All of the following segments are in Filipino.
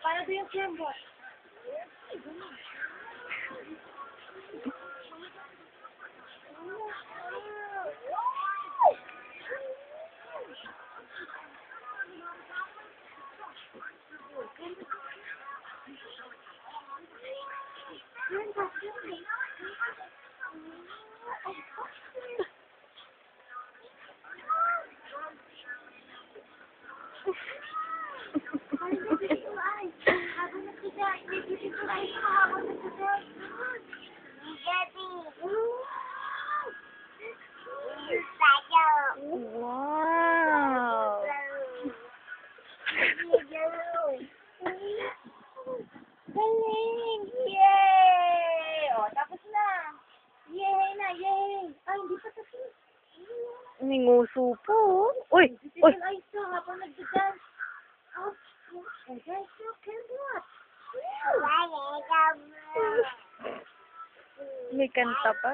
Para doon yung kembot. Wow! Galing! Yay! O, tapos na. Yay na, yay! Ay, hindi pa tapos. May nguso po. Uy! Uy! Ay, so, habang nagdadance. Oh, guys, look, kembot. May kanta pa?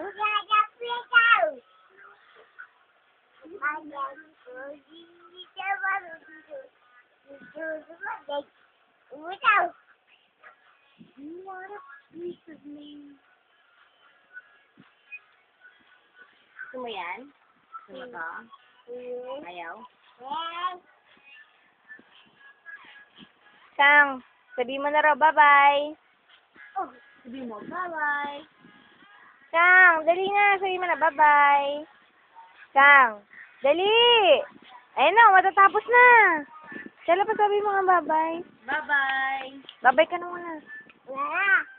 What a piece of me. Gusto mo yan? Gusto mo to? Ayaw? Sang, sabi mo na raw bye-bye. Oh, sabi mo, bye-bye. Sang, dali na. Sabi mo na bye-bye. Sang, dali! Ayun na, matatapos na. Kailan pa sabi mo nga bye-bye? Bye-bye. Bye-bye ka na muna. Yeah.